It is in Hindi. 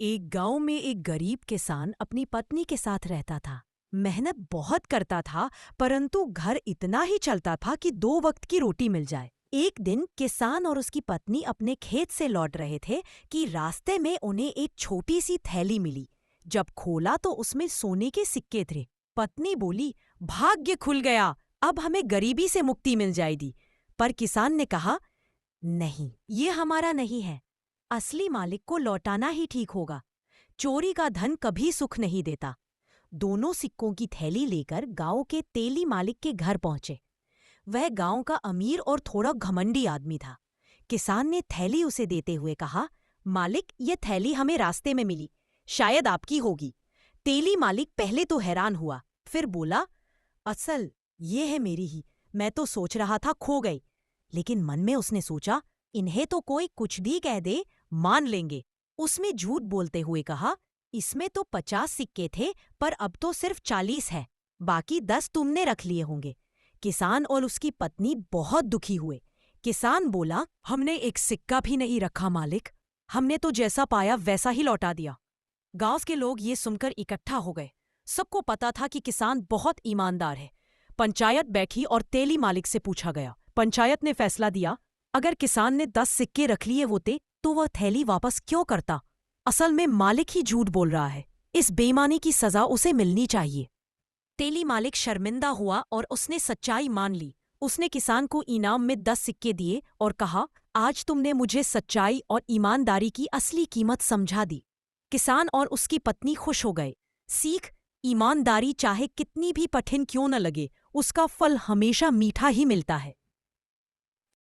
एक गांव में एक गरीब किसान अपनी पत्नी के साथ रहता था। मेहनत बहुत करता था, परंतु घर इतना ही चलता था कि 2 वक्त की रोटी मिल जाए। एक दिन किसान और उसकी पत्नी अपने खेत से लौट रहे थे कि रास्ते में उन्हें एक छोटी सी थैली मिली। जब खोला तो उसमें सोने के सिक्के थे। पत्नी बोली, भाग्य खुल गया, अब हमें गरीबी से मुक्ति मिल जाएगी। पर किसान ने कहा, नहीं, ये हमारा नहीं है। असली मालिक को लौटाना ही ठीक होगा। चोरी का धन कभी सुख नहीं देता। दोनों सिक्कों की थैली लेकर गांव के तेली मालिक के घर पहुंचे। वह गांव का अमीर और थोड़ा घमंडी आदमी था। किसान ने थैली उसे देते हुए कहा, मालिक, ये थैली हमें रास्ते में मिली, शायद आपकी होगी। तेली मालिक पहले तो हैरान हुआ, फिर बोला, असल ये है मेरी ही, मैं तो सोच रहा था खो गई। लेकिन मन में उसने सोचा, इन्हें तो कोई कुछ भी कह दे, मान लेंगे। उसमें झूठ बोलते हुए कहा, इसमें तो 50 सिक्के थे, पर अब तो सिर्फ 40 है, बाकी 10 तुमने रख लिए होंगे। किसान और उसकी पत्नी बहुत दुखी हुए। किसान बोला, हमने एक सिक्का भी नहीं रखा मालिक, हमने तो जैसा पाया वैसा ही लौटा दिया। गांव के लोग ये सुनकर इकट्ठा हो गए। सबको पता था कि किसान बहुत ईमानदार है। पंचायत बैठी और तेली मालिक से पूछा गया। पंचायत ने फैसला दिया, अगर किसान ने 10 सिक्के रख लिए होते तो वह थैली वापस क्यों करता? असल में मालिक ही झूठ बोल रहा है। इस बेईमानी की सजा उसे मिलनी चाहिए। तेली मालिक शर्मिंदा हुआ और उसने सच्चाई मान ली। उसने किसान को इनाम में 10 सिक्के दिए और कहा, आज तुमने मुझे सच्चाई और ईमानदारी की असली कीमत समझा दी। किसान और उसकी पत्नी खुश हो गए। सीख, ईमानदारी चाहे कितनी भी कठिन क्यों न लगे, उसका फल हमेशा मीठा ही मिलता है।